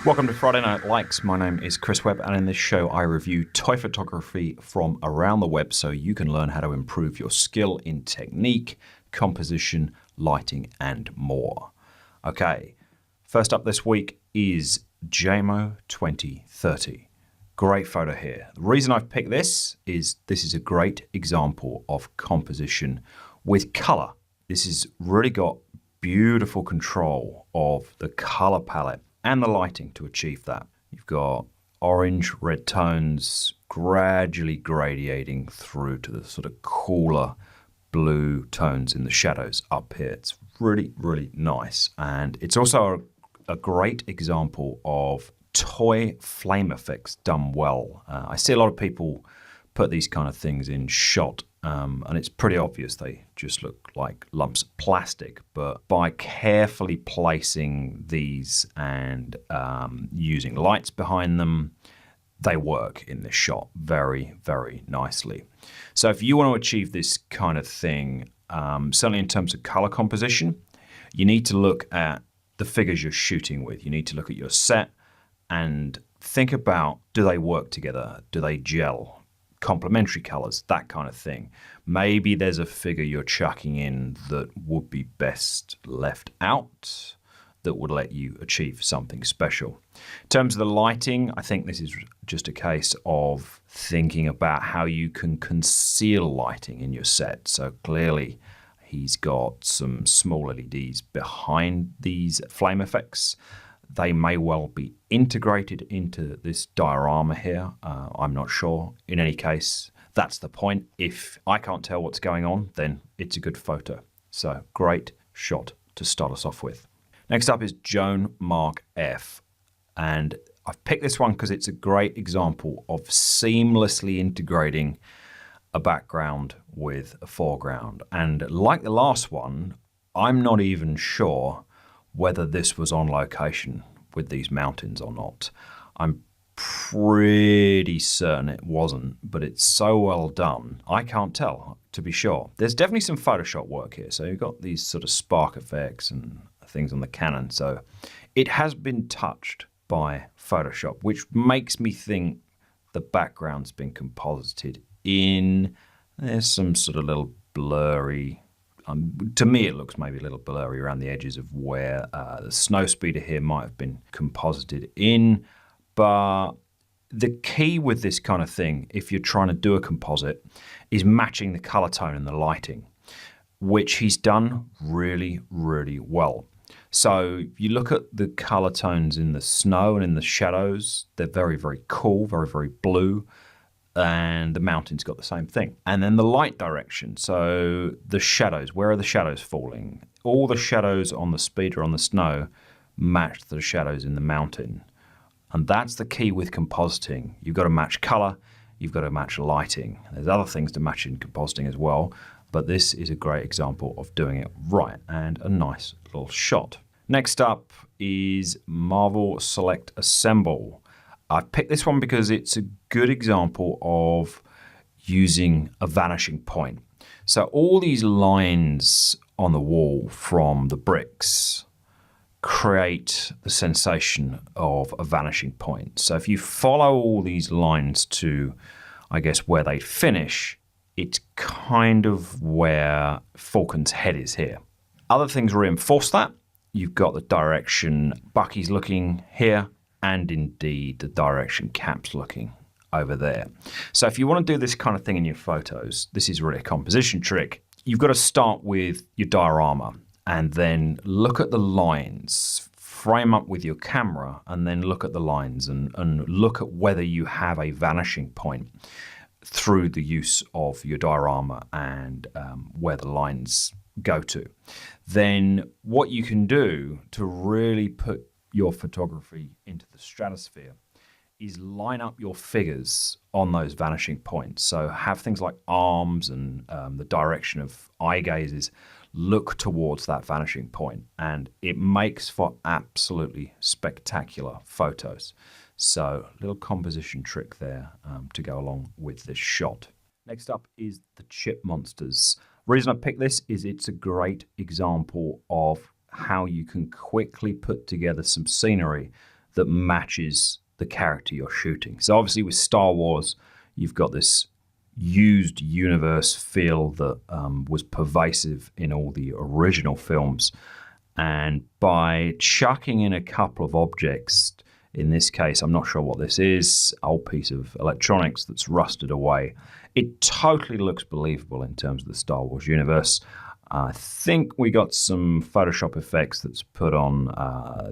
Welcome to Friday Night Likes. My name is Chris Webb, and in this show I review toy photography from around the web so you can learn how to improve your skill in technique, composition, lighting, and more. Okay, first up this week is JMO 2030. Great photo here. The reason I've picked this is a great example of composition with color. This has really got beautiful control of the color palette and the lighting to achieve that. You've got orange, red tones gradually gradiating through to the sort of cooler blue tones in the shadows up here. It's really, really nice. And it's also a great example of toy flame effects done well. I see a lot of people put these kind of things in shot, and it's pretty obvious they just look like lumps of plastic. But by carefully placing these and using lights behind them, they work in this shot very, very nicely. So if you want to achieve this kind of thing, certainly in terms of color composition, you need to look at the figures you're shooting with. You need to look at your set and think about, do they work together? Do they gel? Complementary colors, that kind of thing. Maybe there's a figure you're chucking in that would be best left out, that would let you achieve something special. In terms of the lighting, I think this is just a case of thinking about how you can conceal lighting in your set. So clearly he's got some small LEDs behind these flame effects. They may well be integrated into this diorama here. I'm not sure. In any case, that's the point. If I can't tell what's going on, then it's a good photo. So great shot to start us off with. Next up is JoanMarkF. And I've picked this one because it's a great example of seamlessly integrating a background with a foreground. And like the last one, I'm not even sure whether this was on location with these mountains or not. I'm pretty certain it wasn't, but it's so well done, I can't tell, to be sure. There's definitely some Photoshop work here. So you've got these sort of spark effects and things on the Canon. So it has been touched by Photoshop, which makes me think the background's been composited in. There's some sort of little blurry, to me, it looks maybe a little blurry around the edges of where the Snowspeeder here might have been composited in. But the key with this kind of thing, if you're trying to do a composite, is matching the color tone and the lighting, which he's done really, really well. So you look at the color tones in the snow and in the shadows, they're very, very cool, very, very blue. And the mountain's got the same thing. And then the light direction, so the shadows, where are the shadows falling? All the shadows on the speeder on the snow match the shadows in the mountain. And that's the key with compositing. You've got to match color, you've got to match lighting. There's other things to match in compositing as well, but this is a great example of doing it right and a nice little shot. Next up is Marvel Select Assemble. I picked this one because it's a good example of using a vanishing point. So all these lines on the wall from the bricks create the sensation of a vanishing point. So if you follow all these lines to, I guess, where they finish, it's kind of where Falcon's head is here. Other things reinforce that. You've got the direction Bucky's looking here, and indeed the direction Cap's looking over there. So if you want to do this kind of thing in your photos, this is really a composition trick. You've got to start with your diorama and then look at the lines, frame up with your camera, and then look at the lines and look at whether you have a vanishing point through the use of your diorama and where the lines go to. Then what you can do to really put your photography into the stratosphere is line up your figures on those vanishing points. So have things like arms and the direction of eye gazes look towards that vanishing point, and it makes for absolutely spectacular photos. So little composition trick there to go along with this shot. Next up is the Chip Monsters. The reason I picked this is it's a great example of how you can quickly put together some scenery that matches the character you're shooting. So obviously with Star Wars, you've got this used universe feel that was pervasive in all the original films. And by chucking in a couple of objects, in this case, I'm not sure what this is, old piece of electronics that's rusted away, it totally looks believable in terms of the Star Wars universe. I think we got some Photoshop effects that's put on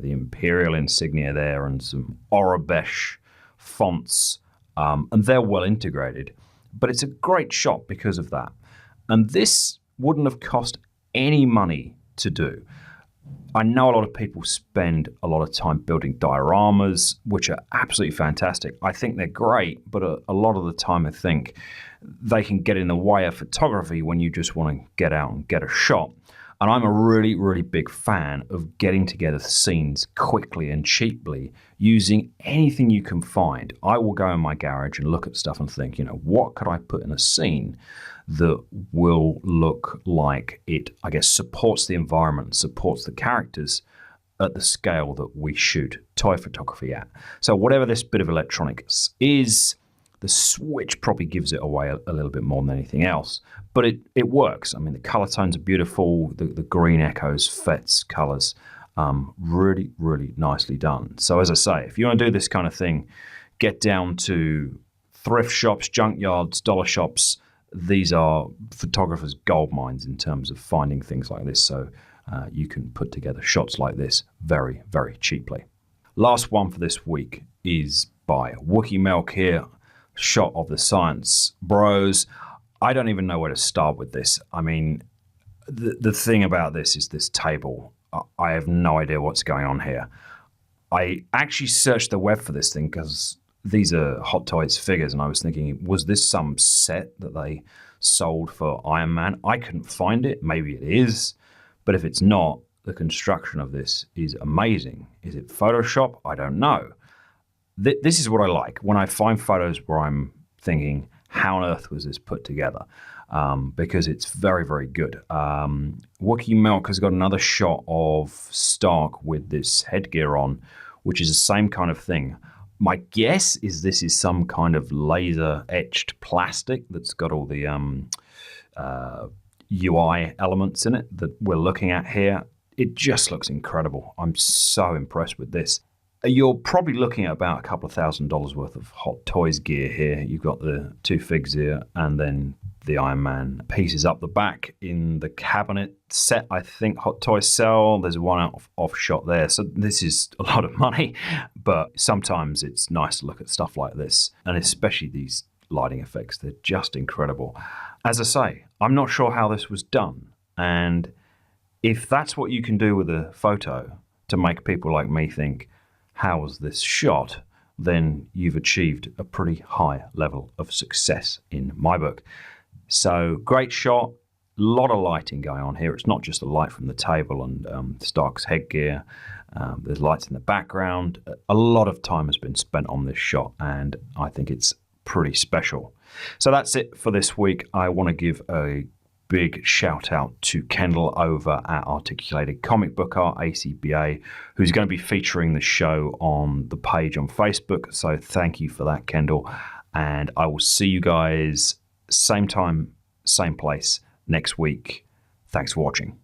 the Imperial insignia there and some Aurebesh fonts, and they're well integrated. But it's a great shot because of that. And this wouldn't have cost any money to do. I know a lot of people spend a lot of time building dioramas, which are absolutely fantastic. I think they're great, but a lot of the time I think they can get in the way of photography when you just want to get out and get a shot. And I'm a really, really big fan of getting together scenes quickly and cheaply using anything you can find. I will go in my garage and look at stuff and think, what could I put in a scene that will look like it, I guess, supports the environment, supports the characters at the scale that we shoot toy photography at. So whatever this bit of electronics is, the switch probably gives it away a little bit more than anything else. But it works. I mean, the color tones are beautiful. The green echoes Fett's colors. Really, really nicely done. So as I say, if you want to do this kind of thing, get down to thrift shops, junkyards, dollar shops. These are photographers' gold mines in terms of finding things like this. So you can put together shots like this very, very cheaply. Last one for this week is by Wookie Milk here. Shot of the Science Bros. I don't even know where to start with this. I mean, the thing about this is this table. I have no idea what's going on here. I actually searched the web for this thing because these are Hot Toys figures, and I was thinking, was this some set that they sold for Iron Man? I couldn't find it. Maybe it is. But if it's not, the construction of this is amazing. Is it Photoshop? I don't know. This is what I like. When I find photos where I'm thinking, how on earth was this put together? Because it's very, very good. Wookie Milk has got another shot of Stark with this headgear on, which is the same kind of thing. My guess is this is some kind of laser-etched plastic that's got all the UI elements in it that we're looking at here. It just looks incredible. I'm so impressed with this. You're probably looking at about a couple of $1,000s worth of Hot Toys gear here. You've got the two figs here and then the Iron Man pieces up the back in the cabinet set. I think Hot Toys sell. There's one off shot there. So this is a lot of money, but sometimes it's nice to look at stuff like this, and especially these lighting effects. They're just incredible. As I say, I'm not sure how this was done, and if that's what you can do with a photo to make people like me think, how was this shot, then you've achieved a pretty high level of success in my book. So great shot, a lot of lighting going on here. It's not just the light from the table and Stark's headgear. There's lights in the background. A lot of time has been spent on this shot, and I think it's pretty special. So that's it for this week. I want to give a big shout out to Kendall over at Articulated Comic Book Art, ACBA, who's going to be featuring the show on the page on Facebook. So thank you for that, Kendall. And I will see you guys same time, same place next week. Thanks for watching.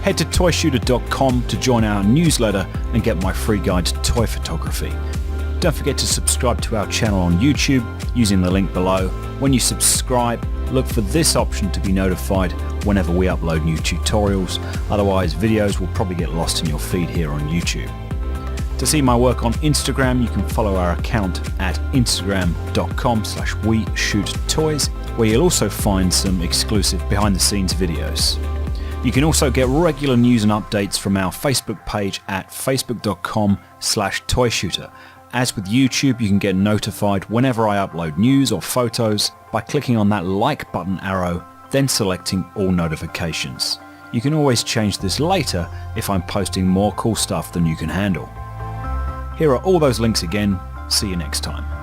Head to ToyShooter.com to join our newsletter and get my free guide to toy photography. Don't forget to subscribe to our channel on YouTube using the link below. When you subscribe, look for this option to be notified whenever we upload new tutorials. Otherwise, videos will probably get lost in your feed here on YouTube. To see my work on Instagram, you can follow our account at instagram.com/WeShootToys, where you'll also find some exclusive behind-the-scenes videos. You can also get regular news and updates from our Facebook page at facebook.com/ToyShooter. As with YouTube, you can get notified whenever I upload news or photos by clicking on that like button arrow, then selecting all notifications. You can always change this later if I'm posting more cool stuff than you can handle. Here are all those links again. See you next time.